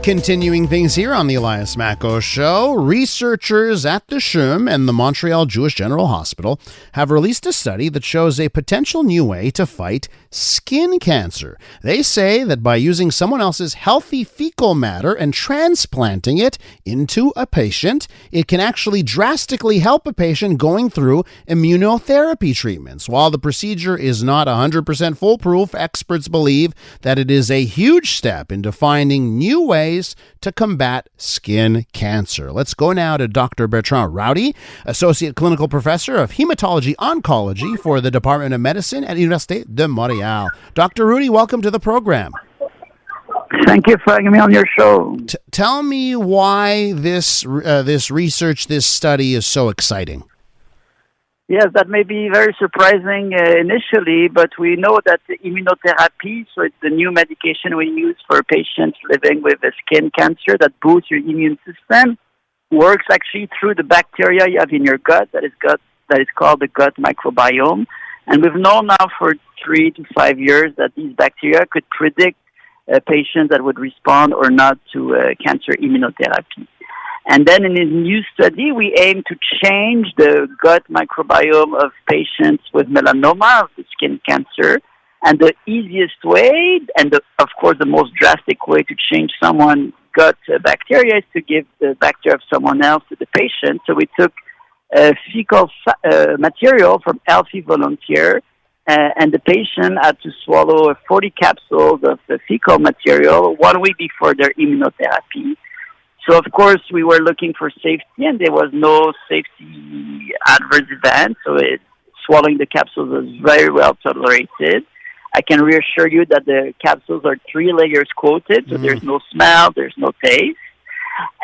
Continuing things here on the Elias Macko Show, researchers at the CHUM and the Montreal Jewish General Hospital have released a study that shows a potential new way to fight skin cancer. They say that by using someone else's healthy fecal matter and transplanting it into a patient, it can actually drastically help a patient going through immunotherapy treatments. While the procedure is not 100% foolproof, experts believe that it is a huge step into finding new ways to combat skin cancer. Let's go now to Dr. Bertrand Routy, Associate Clinical Professor of Hematology-Oncology for the Department of Medicine at Université de Montréal. Dr. Routy, welcome to the program. Thank you for having me on your show. Tell me why this research, this study is so exciting. Yes, that may be very surprising initially, but we know that the immunotherapy, so it's the new medication we use for patients living with skin cancer that boosts your immune system, works actually through the bacteria you have in your gut that is called the gut microbiome. And we've known now for 3 to 5 years that these bacteria could predict patients that would respond or not to cancer immunotherapy. And then in this new study, we aim to change the gut microbiome of patients with melanoma, of the skin cancer. And the easiest way, and of course the most drastic way to change someone's gut bacteria is to give the bacteria of someone else to the patient. So we took fecal material from healthy volunteer, and the patient had to swallow 40 capsules of the fecal material 1 week before their immunotherapy. So, of course, we were looking for safety, and there was no safety adverse event. So swallowing the capsules was very well tolerated. I can reassure you that the capsules are 3 layers coated, so there's no smell, there's no taste.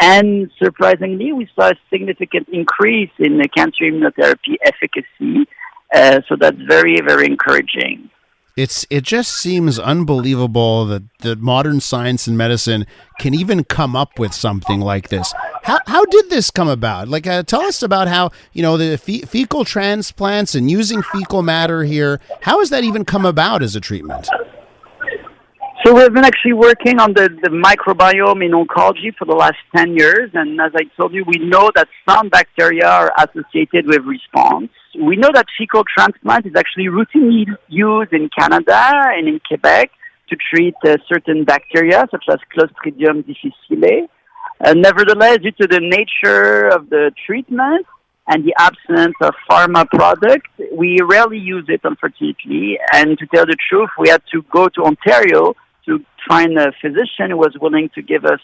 And surprisingly, we saw a significant increase in the cancer immunotherapy efficacy. So that's very, very encouraging. It just seems unbelievable that modern science and medicine can even come up with something like this. How did this come about? Tell us about how, the fecal transplants and using fecal matter here, how has that even come about as a treatment? So we've been actually working on the microbiome in oncology for the last 10 years. And as I told you, we know that some bacteria are associated with response. We know that fecal transplant is actually routinely used in Canada and in Quebec to treat certain bacteria, such as Clostridium difficile. Nevertheless, due to the nature of the treatment and the absence of pharma products, we rarely use it, unfortunately. And to tell the truth, we had to go to Ontario to find a physician who was willing to give us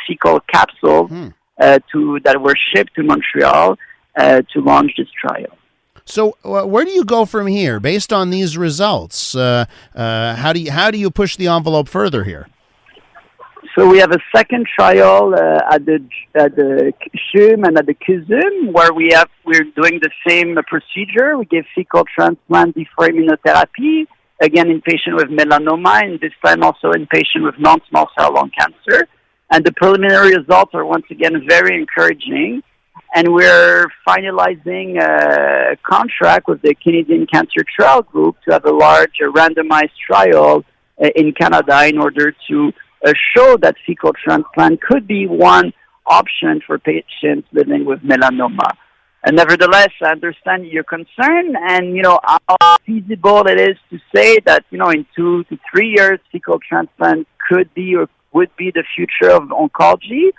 fecal capsules that were shipped to Montreal to launch this trial. So where do you go from here? Based on these results, how do you push the envelope further here? So we have a second trial at the CHUM and at the CUSUM where we're doing the same procedure. We give fecal transplant before immunotherapy, again in patient with melanoma, and this time also in patient with non-small cell lung cancer. And the preliminary results are once again very encouraging. And we're finalizing a contract with the Canadian Cancer Trial Group to have a large randomized trial in Canada in order to show that fecal transplant could be one option for patients living with melanoma. And nevertheless, I understand your concern and, how feasible it is to say that, in 2 to 3 years, fecal transplant could be or would be the future of oncology.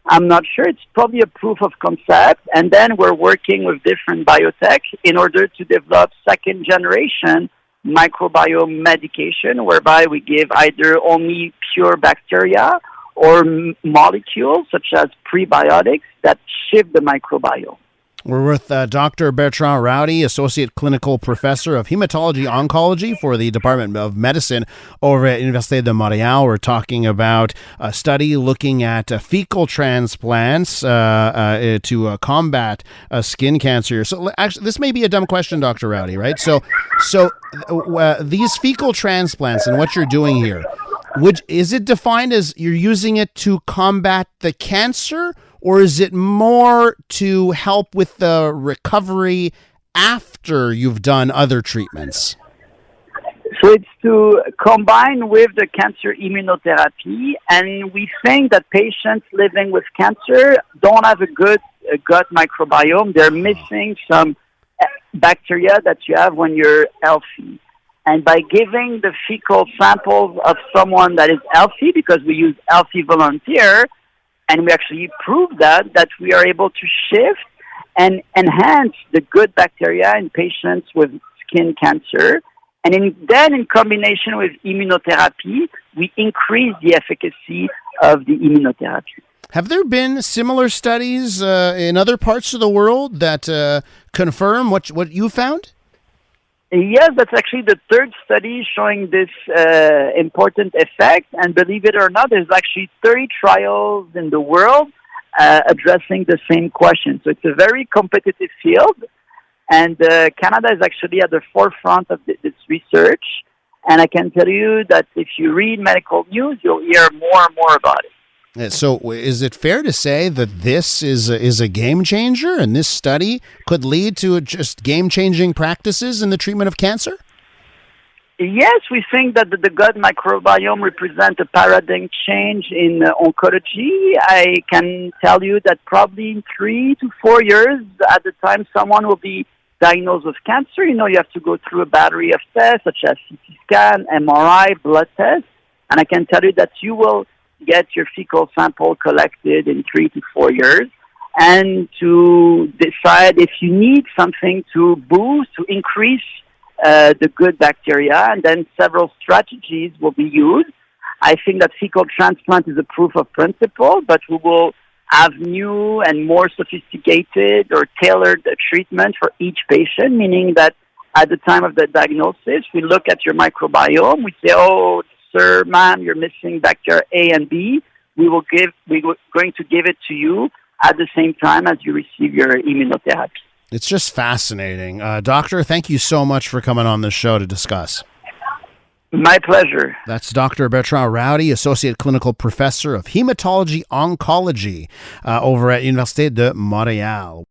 I'm not sure. It's probably a proof of concept. And then we're working with different biotech in order to develop second generation microbiome medication, whereby we give either only pure bacteria or molecules such as prebiotics that shift the microbiome. We're with Dr. Bertrand Routy, Associate Clinical Professor of Hematology-Oncology for the Department of Medicine over at Université de Montréal. We're talking about a study looking at fecal transplants to combat skin cancer. So actually, this may be a dumb question, Dr. Routy, right? So these fecal transplants and what you're doing here, is it defined as you're using it to combat the cancer, or is it more to help with the recovery after you've done other treatments? So it's to combine with the cancer immunotherapy, and we think that patients living with cancer don't have a good gut microbiome. They're missing some bacteria that you have when you're healthy. And by giving the fecal samples of someone that is healthy, because we use healthy volunteer, and we actually prove that we are able to shift and enhance the good bacteria in patients with skin cancer. And then in combination with immunotherapy, we increase the efficacy of the immunotherapy. Have there been similar studies in other parts of the world that confirm what you found? Yes, that's actually the third study showing this important effect. And believe it or not, there's actually 30 trials in the world addressing the same question. So it's a very competitive field. And Canada is actually at the forefront of this research. And I can tell you that if you read medical news, you'll hear more and more about it. So is it fair to say that this is a game changer, and this study could lead to just game-changing practices in the treatment of cancer? Yes, we think that the gut microbiome represents a paradigm change in oncology. I can tell you that probably in 3 to 4 years, at the time someone will be diagnosed with cancer, you have to go through a battery of tests such as CT scan, MRI, blood tests. And I can tell you that you will get your fecal sample collected in 3 to 4 years, and to decide if you need something to boost, to increase the good bacteria, and then several strategies will be used. I think that fecal transplant is a proof of principle, but we will have new and more sophisticated or tailored treatment for each patient, meaning that at the time of the diagnosis, we look at your microbiome, we say, oh, sir, ma'am, you're missing bacteria A and B. We're going to give it to you at the same time as you receive your immunotherapy. It's just fascinating. Doctor, thank you so much for coming on the show to discuss. My pleasure. That's Dr. Bertrand Routy, Associate Clinical Professor of Hematology-Oncology over at Université de Montréal.